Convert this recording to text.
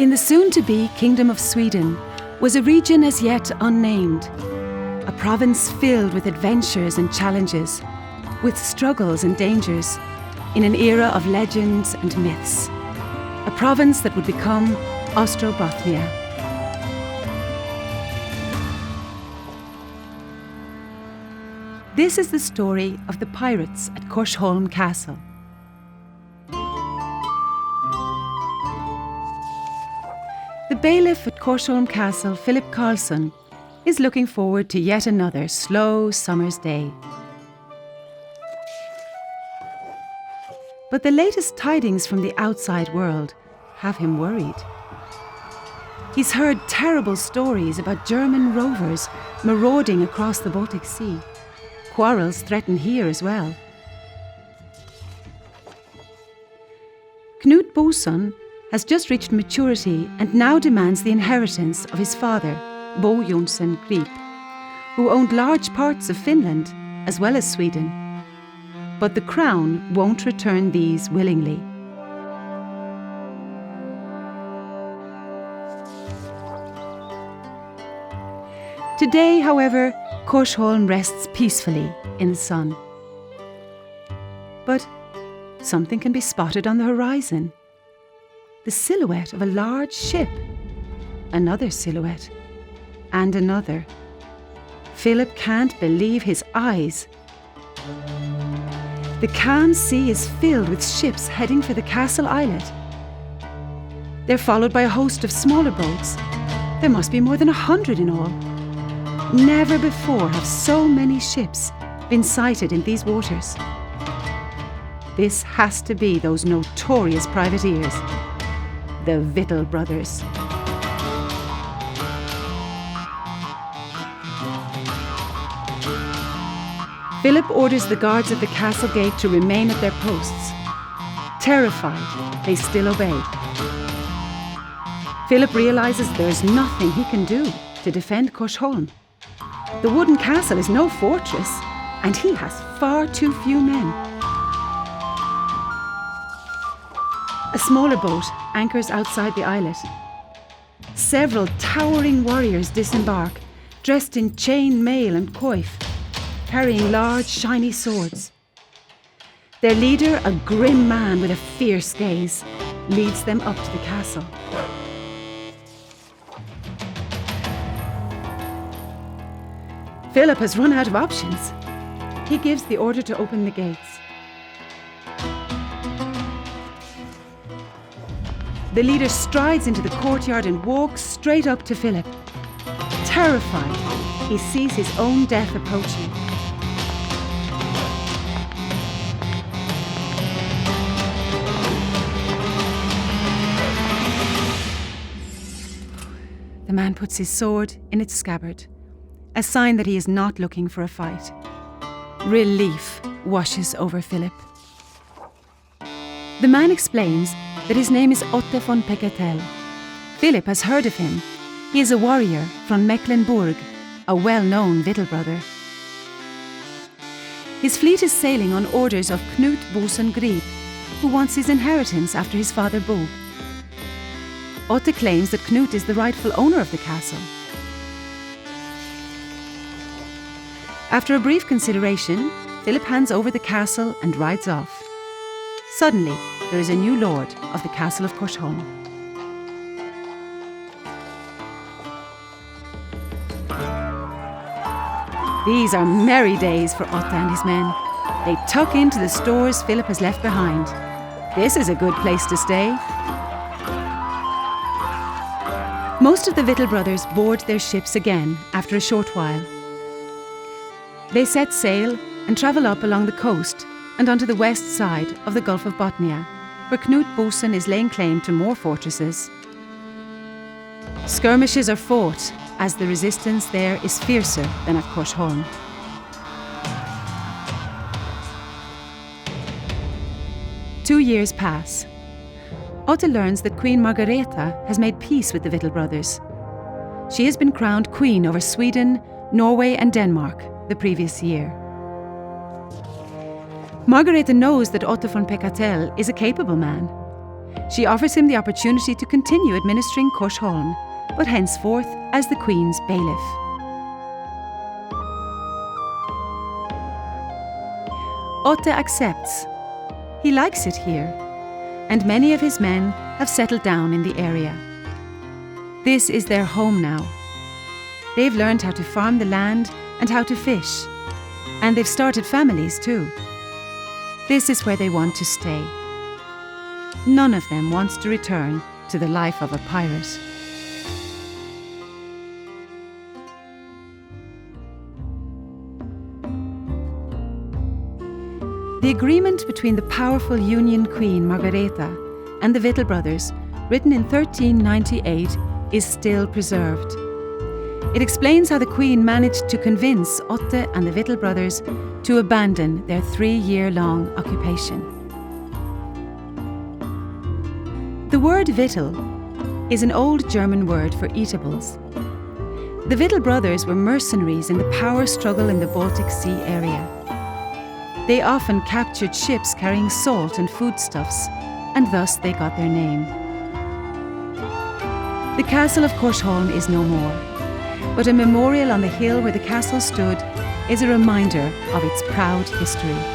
In the soon-to-be Kingdom of Sweden was a region as yet unnamed, a province filled with adventures and challenges, with struggles and dangers, in an era of legends and myths. A province that would become Österbotten. This is the story of the pirates at Korsholm Castle. The bailiff at Korsholm Castle, Philip Karlsson, is looking forward to yet another slow summer's day. But the latest tidings from the outside world have him worried. He's heard terrible stories about German rovers marauding across the Baltic Sea. Quarrels threaten here as well. Knut Boson has just reached maturity and now demands the inheritance of his father, Bo Jonsson Grip, who owned large parts of Finland as well as Sweden. But the crown won't return these willingly. Today, however, Korsholm rests peacefully in the sun. But something can be spotted on the horizon. The silhouette of a large ship. Another silhouette. And another. Philip can't believe his eyes. The calm sea is filled with ships heading for the castle islet. They're followed by a host of smaller boats. There must be more than 100 in all. Never before have so many ships been sighted in these waters. This has to be those notorious privateers, the Victual Brothers. Philip orders the guards at the castle gate to remain at their posts. Terrified, they still obey. Philip realizes there's nothing he can do to defend Korsholm. The wooden castle is no fortress, and he has far too few men. A smaller boat anchors outside the islet. Several towering warriors disembark, dressed in chain mail and coif, carrying large, shiny swords. Their leader, a grim man with a fierce gaze, leads them up to the castle. Philip has run out of options. He gives the order to open the gates. The leader strides into the courtyard and walks straight up to Philip. Terrified, he sees his own death approaching. The man puts his sword in its scabbard, a sign that he is not looking for a fight. Relief washes over Philip. The man explains that his name is Otto von Pekatel. Philip has heard of him. He is a warrior from Mecklenburg, a well-known Victual brother. His fleet is sailing on orders of Knut Boson Grip, who wants his inheritance after his father Bo. Otto claims that Knut is the rightful owner of the castle. After a brief consideration, Philip hands over the castle and rides off. Suddenly, there is a new lord of the castle of Korsholm. These are merry days for Otto and his men. They tuck into the stores Philip has left behind. This is a good place to stay. Most of the Victual Brothers board their ships again after a short while. They set sail and travel up along the coast and onto the west side of the Gulf of Bothnia, where Knut Boson is laying claim to more fortresses. Skirmishes are fought, as the resistance there is fiercer than at Korsholm. Two years pass. Otto learns that Queen Margareta has made peace with the Victual Brothers. She has been crowned queen over Sweden, Norway and Denmark the previous year. Margareta knows that Otto von Pekatel is a capable man. She offers him the opportunity to continue administering Korsholm, but henceforth as the Queen's bailiff. Otte accepts. He likes it here, and many of his men have settled down in the area. This is their home now. They've learned how to farm the land and how to fish, and they've started families too. This is where they want to stay. None of them wants to return to the life of a pirate. The agreement between the powerful Union Queen Margareta and the Victual Brothers, written in 1398, is still preserved. It explains how the Queen managed to convince Otte and the Victual Brothers to abandon their 3-year-long occupation. The word Victual is an old German word for eatables. The Victual Brothers were mercenaries in the power struggle in the Baltic Sea area. They often captured ships carrying salt and foodstuffs, and thus they got their name. The castle of Korsholm is no more, but a memorial on the hill where the castle stood is a reminder of its proud history.